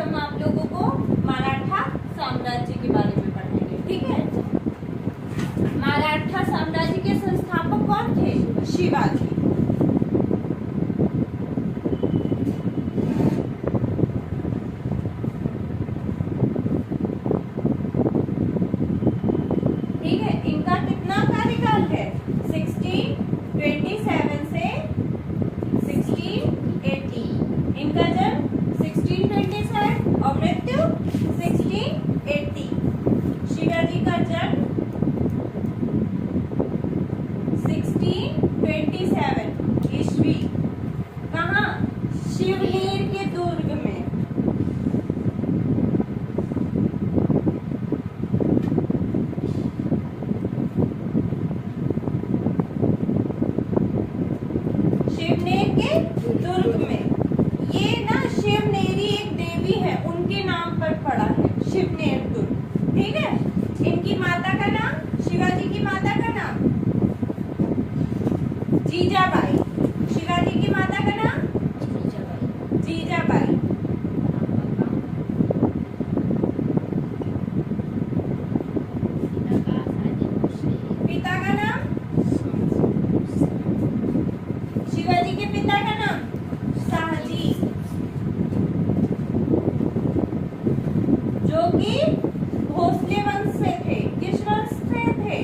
हम आप लोगों को मराठा साम्राज्य के बारे में पढ़ाएंगे, ठीक है। मराठा साम्राज्य के संस्थापक कौन थे? शिवाजी। ठीक है, इनका कितना कार्यकाल है? 1627 से 1680। इनका जन्म 1627 और मृत्यु 1680। शिवाजी का जन्म 1627 ईस्वी। कहाँ? शिवनेर के दुर्ग में। शिवनेर के दुर्ग में। ये ना शिवनेरी एक देवी है, उनके नाम पर पड़ा है शिवनेर दुर्ग, ठीक है। इनकी माता का नाम, शिवाजी की माता का नाम जीजाबाई। शिवाजी की माता का नाम जीजाबाई। पिता का नाम, शिवाजी के पिता का नाम शाहजी, जो कि भोसले वंश से थे। किस वंश से थे?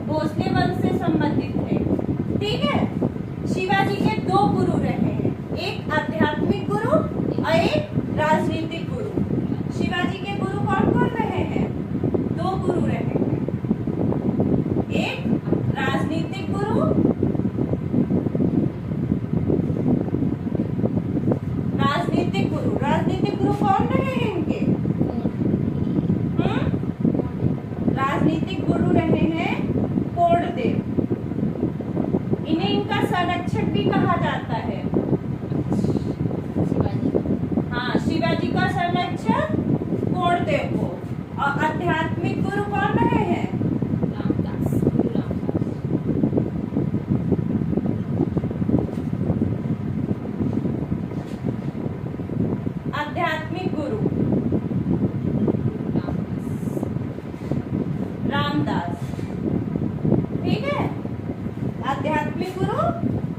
भोसले वंश से संबंधित थे, ठीक है। शिवाजी के दो गुरु रहे हैं, एक आध्यात्मिक गुरु और एक राजनीतिक गुरु। शिवाजी के गुरु कौन कौन रहे हैं? दो गुरु रहे हैं, एक राजनीतिक गुरु, राजनीतिक गुरु कौन रहे हैं इनके? राजनीतिक गुरु रहे हैं कोणदेव। इन्हें इनका संरक्षक भी कहा जाता है। हाँ, शिवाजी का संरक्षक कोणदेव को। और आध्यात्मिक गुरु कौन रहे हैं? आध्यात्मिक गुरु रामदास, ठीक है। आध्यात्मिक गुरु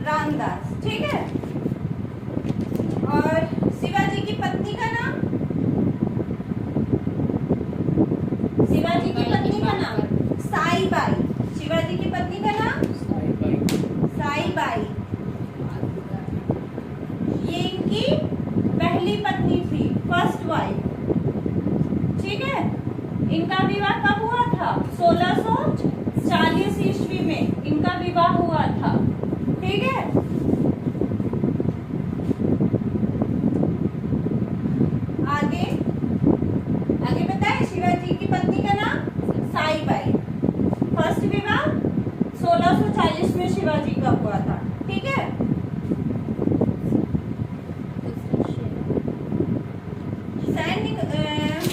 रामदास, ठीक है। और शिवाजी की पत्नी का नाम, शिवाजी की पत्नी का नाम साईबाई। शिवाजी की पत्नी का नाम साईबाई। ये इनकी पहली पत्नी थी, फर्स्ट वाइफ, ठीक है। इनका विवाह कब हुआ था? 1640 ईस्वी में इनका विवाह हुआ था, ठीक है। आगे आगे बताए, शिवाजी की पत्नी का नाम साईबाई। फर्स्ट विवाह 1640 में शिवाजी का हुआ था, ठीक है।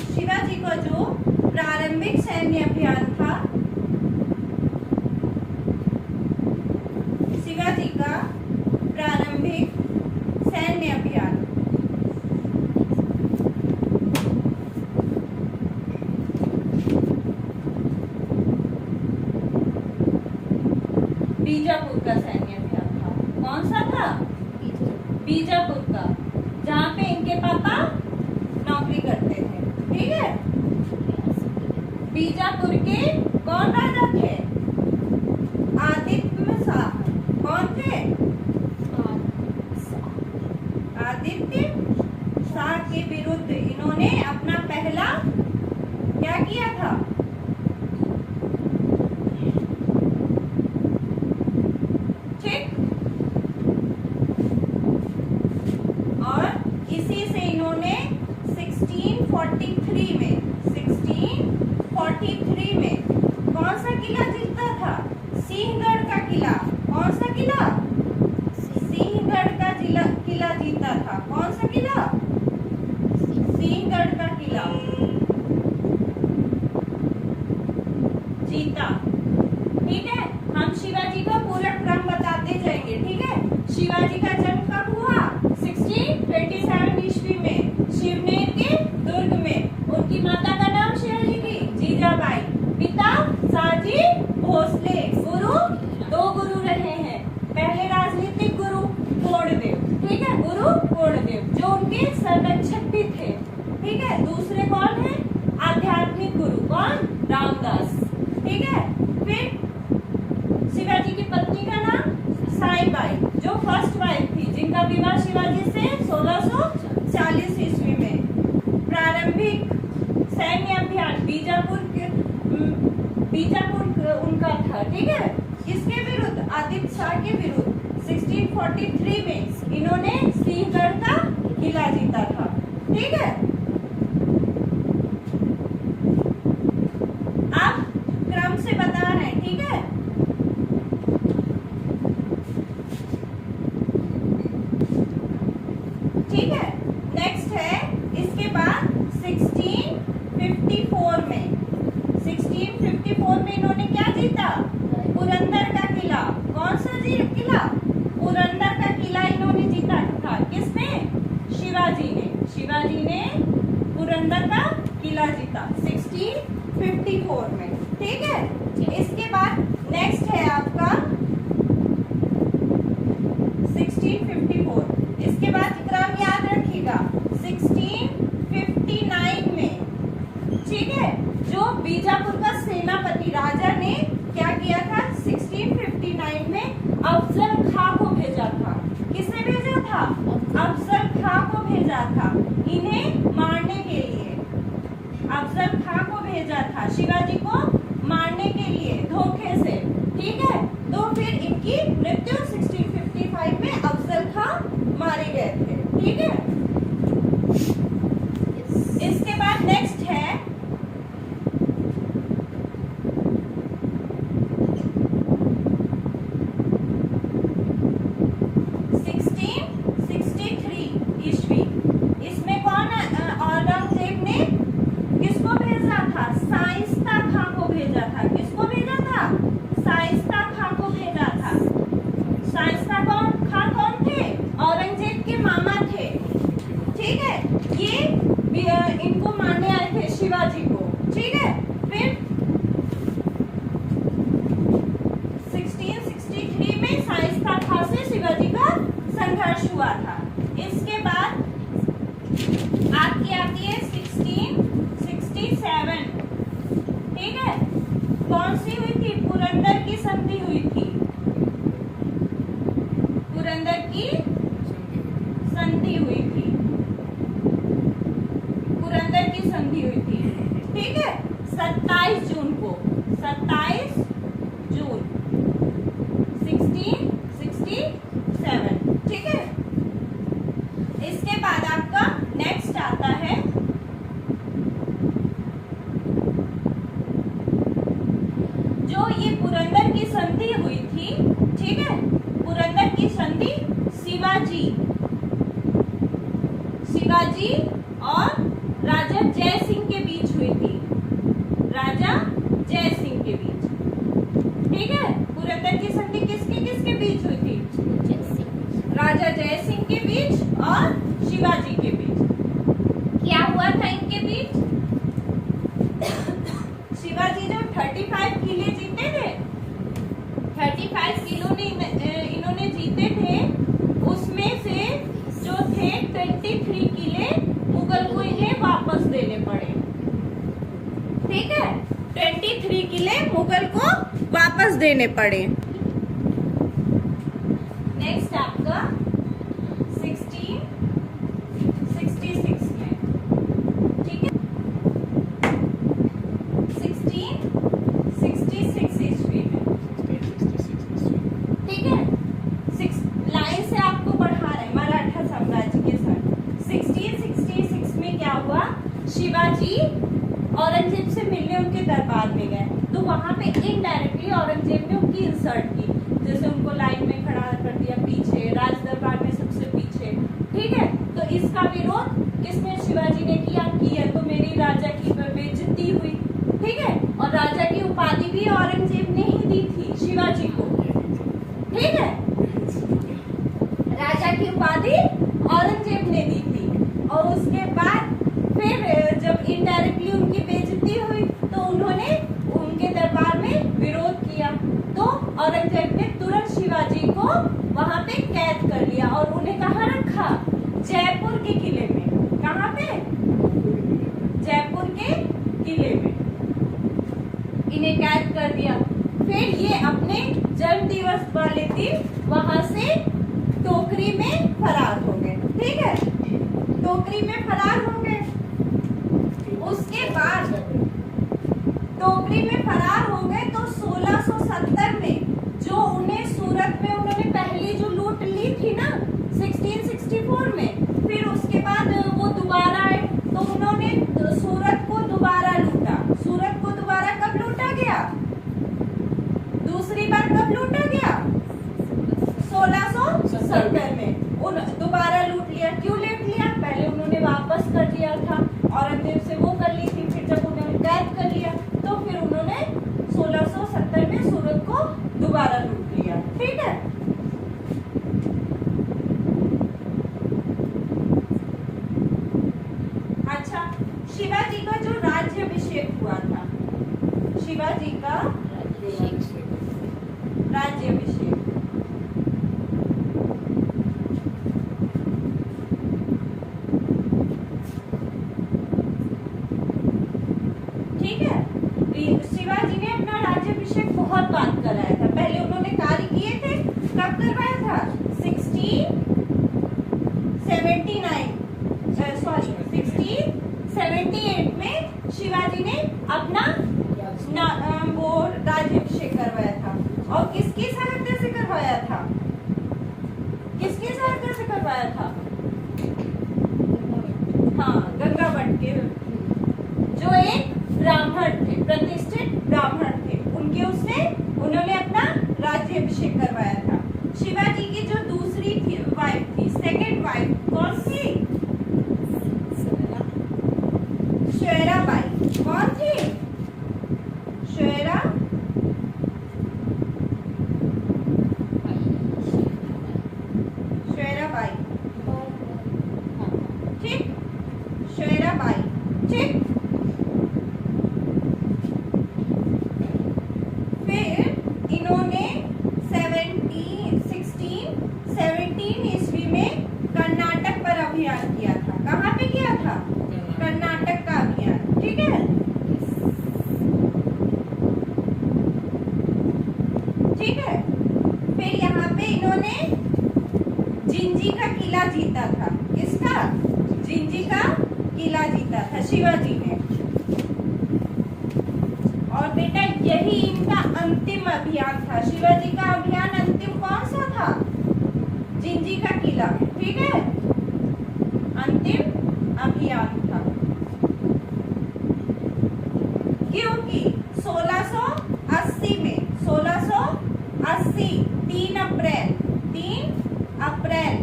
शिवाजी का जो प्रारंभिक सैन्य अभियान था, शिवाजी का प्रारंभिक सैन्य अभियान बीजापुर का सैन्य अभियान था। कौन सा था? बीजापुर का, जहाँ पे इनके पापा नौकरी करते थे, ठीक है। बीजापुर के कौन राजा थे? आदित्य शाह। कौन थे? आदित्य शाह के विरुद्ध इन्होंने अपना पहला क्या किया था? ठीक। और इसी से इन्होंने 1643 में कौन सा किला जीता था? सिंहगढ़ का किला। कौन सा किला? सिंहगढ़ का किला जीता था। कौन सा किला? सिंहगढ़ का किला जीता, ठीक है। हम शिवाजी का पूरा क्रम बताते जाएंगे, ठीक है। शिवाजी का जन्म कब हुआ? आपकी माता का नाम शिवाजी की जीजाबाई, पिता साजी भोसले, गुरु दो गुरु रहे हैं। पहले राजनीतिक गुरु कोणदेव, ठीक है, गुरु कोणदेव जो उनके संरक्षक भी थे, ठीक है। दूसरे कौन है? आध्यात्मिक गुरु, कौन? रामदास, ठीक है। फिर शिवाजी की पत्नी का नाम साईबाई, जो फर्स्ट वाइफ थी, जिनका विवाह शिवाजी से 1640 ईस्वी में। प्रारंभिक सैन्य अभियान बीजापुर उनका था, ठीक है। किसके विरुद्ध? आदित्य शाह के विरुद्ध 1643 में इन्होंने सिंहगढ़ का किला जीता था, ठीक है। आप क्रम से बता रहे हैं, ठीक है। ठीक है, नेक्स्ट है इसके बाद 1654 में इन्होंने क्या जीता? पुरंदर का किला। कौन सा किला? पुरंदर का किला इन्होंने जीता था। किसने? शिवाजी ने पुरंदर का किला जीता 1654 में, ठीक है। इसके बाद नेक्स्ट है आपका 1654। इसके बाद क्रम याद रखिएगा 1659 में, ठीक है, जो बीजापुर का सेनापति राजा ने क्या किया था? 1659 में अफजल खां को भेजा था। किसने भेजा था? अफजल खां को भेजा था इन्हें मारने के लिए। अफजल खां को भेजा था शिवाजी को मारने के लिए धोखे से, ठीक है। तो फिर इनकी मृत्यु 1655 में अफजल खां मारे गए थे, ठीक है। इसके बाद नेक्स्ट है 1663 ईस्वी। इसमें कौन? औरंगजेब ने किसको भेजा था? शाइस्ता खां को भेजा था। किसको भेजा था? शाइस्ता खां को भेजा था। शाइस्ता खां कौन थे? औरंगजेब के मामा थे, ठीक है। ये इनको मारने आए थे शिवाजी को, ठीक है। फिर 1663 में शाइस्ता खां से शिवाजी का संघर्ष हुआ था। इसके बाद आपकी आती है 1667, ठीक है। कौन सी हुई थी? पुरंदर की संधि हुई थी। पुरंदर की संधि हुई थी। पुरंदर की संधि हुई थी, ठीक है। 27 जून को, 27 जून 1667, ठीक है। इसके बाद आपका नेक्स्ट आता है जो ये पुरंदर की संधि हुई थी, ठीक है। पुरंदर की संधि शिवाजी और राजा जय सिंह के बीच हुई थी। राजा जय सिंह के बीच, ठीक है। पुरंदर की संधि किसके बीच हुई थी? राजा जय सिंह के बीच और शिवाजी के बीच। क्या हुआ था इनके बीच? शिवाजी जो 35 किले जीते थे, 35 किलो इन्होंने जीते थे, उसमें से जो थे 23 किले मुगल को इन्हें वापस देने पड़े, ठीक है। 23 किले मुगल को वापस देने पड़े। नेक्स्ट आपका 1666 में, ठीक है। 1666 ईस्वी में, ठीक है। लाइन से आपको बढ़ा रहे मराठा साम्राज्य के साथ। 1666 में क्या हुआ? शिवाजी औरंगजेब से मिलने उनके दरबार में गए, तो वहां पे इनडायरेक्टली औरंगजेब ने उनकी इंसल्ट की, जैसे उनको लाइन में खड़ा कर दिया पीछे, राज दरबार में सबसे पीछे, ठीक है। तो इसका विरोध किसने? शिवाजी ने किया तो मेरी राजा की बेइज्जती हुई, ठीक है। और राजा की उपाधि भी औरंगजेब ने ही दी थी शिवाजी को, ठीक है। राजा की उपाधि औरंगजेब ने दी थी। और उसके बाद फिर जब इनडायरेक्टली वहां पे कैद कर लिया और उन्हें कहाँ रखा? जयपुर के किले में। कहाँ पे? जयपुर के किले में इन्हें कैद कर दिया। फिर ये अपने जन्म दिवस वाले दिन वहां से टोकरी में फरार हो गए। ठीक है, टोकरी में फरार हो गए। उसके बाद टोकरी में फरार हो गए तो 1670 में जो उन्हें सूरत में उन्होंने पहली जो लूट ली थी ना 1664 में, फिर उसके बाद वो दोबारा आए तो उन्होंने सूरत को दोबारा लूटा। सूरत को दोबारा कब लूटा गया? दूसरी बार कब लूटा गया? 1670 में उन दोबारा लूट लिया। क्यों लूट लिया? पहले उन्होंने वापस कर लिया था, औरंगजेब से वो कर ली थी, फिर जब उन्होंने कैद कर लिया तो फिर उन्होंने 1670 में सूरत को दोबारा लूट लिया। ठीक है, अच्छा, शिवाजी का जो राज्याभिषेक हुआ था, शिवाजी का राज्याभिषेक, ठीक है, शिवाजी ने अपना राज्याभिषेक बहुत बार कराया था। पहले उन्होंने कार्य किए थे, कब करवाया था? 1678 में शिवाजी ने अपना वो राज्याभिषेक करवाया था। और किसकी सहायता से करवाया था? किसकी सहायता से करवाया था? हाँ, गंगावट के जो एक ब्राह्मण थे, प्रतिष्ठित ब्राह्मण थे, उनके उससे उन्होंने अपना राज्याभिषेक करवाया था। शिवाजी की जो दूसरी वाइफ थी, सेकंड वाइफ कौन थी? शेराबाई। कौन थी? शेराबाई। ठीक, शेराबाई। ठीक, फिर इन्होंने 1617 ईस्वी में कर्नाटक पर अभियान किया था। कहाँ पे किया था? कर्नाटक का अभियान। ठीक है, ठीक है, फिर यहाँ पे इन्होंने जिंजी का किला जीता था। किसका? जिंजी का किला जीता था शिवाजी ने। और बेटा यही इनका अंतिम अभियान था। शिवाजी का अभियान अंतिम कौन सा था? जिंजी का किला। ठीक है, अंतिम अभियान था, क्योंकि 1680 में 3 अप्रैल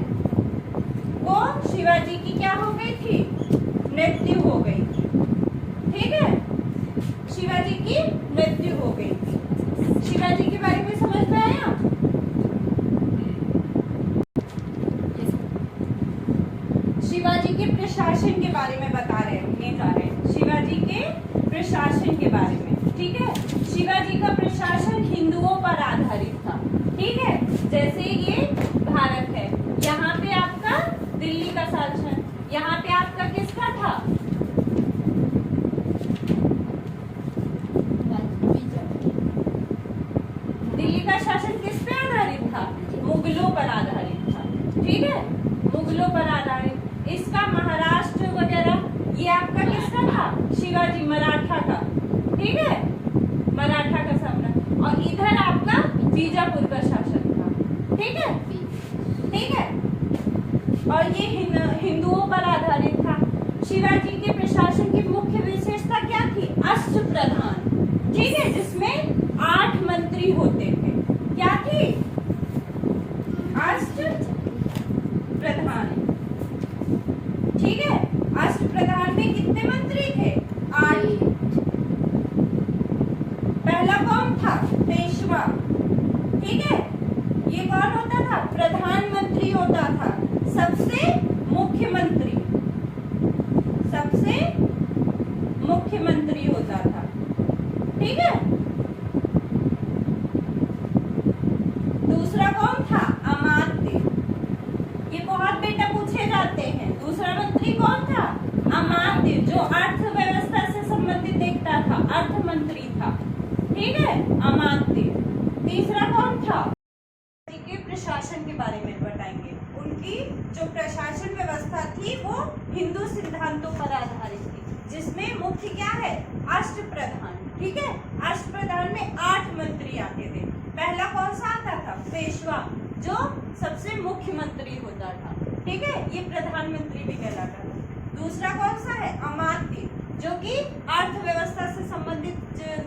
को शिवाजी की क्या हो गई थी? मृत्यु हो गई थी। ठीक है, शिवाजी की मृत्यु हो गई थी। शिवाजी के बारे में समझ में आया? शिवाजी के प्रशासन के बारे में बता रहे हैं, शिवाजी के प्रशासन के बारे में। ठीक है, शिवाजी का प्रशासन हिंदुओं पर आधारित था। ठीक है, जैसे ये भारत है, यहाँ पे आपका दिल्ली का शासन, यहाँ पे आपका किसका था? दिल्ली का शासन किस पे आधारित था? मुगलों पर आधारित था। ठीक है, मुगलों पर आधारित। इसका महाराष्ट्र वगैरह ये आपका किसका था? शिवाजी मराठा का। ठीक है, मराठा का साम्राज्य। और इधर आपका बीजापुर का शासन था। ठीक है, ठीक है, और ये हिंदुओं पर आधारित था। शिवाजी के प्रशासन की मुख्य विशेषता क्या थी? अष्टप्रधान। ठीक है, जिसमें 8 मंत्री होते थे। क्या थी? अष्टप्रधान। ठीक है, अष्टप्रधान में कितने मंत्री थे? 8। पहला कौन था? पेशवा। ठीक है, ये कौन होता था? प्रधानमंत्री होता था। सबसे मुख्यमंत्री होता था। ठीक है, ये बहुत बेटा पूछे जाते हैं। दूसरा मंत्री कौन था? अमात्य, जो अर्थव्यवस्था से संबंधित देखता था, अर्थ मंत्री था। ठीक है, अमात्य। तीसरा कौन था? के प्रशासन के बारे में बताएंगे। उनकी जो प्रशासन व्यवस्था थी वो हिंदू सिद्धांतों पर आधारित थी, जिसमें मुख्य क्या है? अष्टप्रधान। ठीक है, अष्टप्रधान में 8 मंत्री आते थे। पहला कौन सा आता था? पेशवा, जो सबसे मुख्य मंत्री होता था। ठीक है, ये प्रधानमंत्री भी कहलाता था। दूसरा कौन सा है? अमात्य, जो कि अर्थव्यवस्था से संबंधित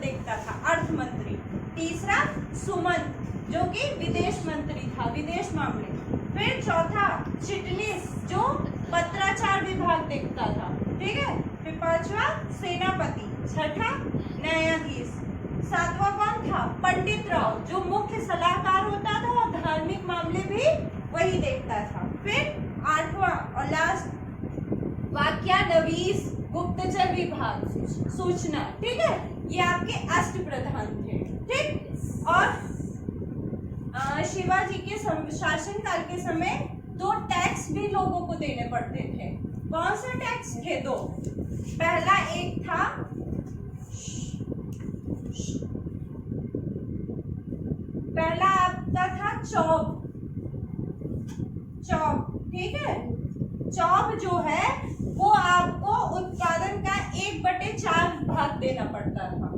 देखता था, अर्थ मंत्री। तीसरा सुमंत, जो कि विदेश मंत्री था, विदेश मामले। फिर चौथा चिटनीस, जो पत्राचार विभाग देखता था। ठीक है, फिर पांचवा सेनापति। छठा न्यायाधीश। सातवां कौन था? पंडित राव, जो मुख्य सलाहकार होता था और धार्मिक मामले भी वही देखता था। फिर आठवां और लास्ट वाक्यानवीस, गुप्तचर विभाग, सूचना। ठीक है, ये आपके अष्टप्रधान थे। ठीक, और शिवाजी के शासनकाल के समय 2 टैक्स भी लोगों को देने पड़ते थे। कौन सा टैक्स थे? 2। पहला एक था पहला आपका था चौब। ठीक है, चौब जो है वो आपको उत्पादन का 1/4 भाग देना पड़ता था।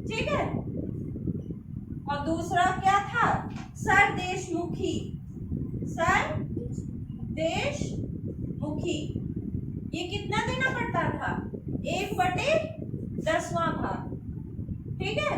ठीक है, और दूसरा क्या था? सरदेशमुखी। ये कितना देना पड़ता था? 1/10वां भाग। ठीक है,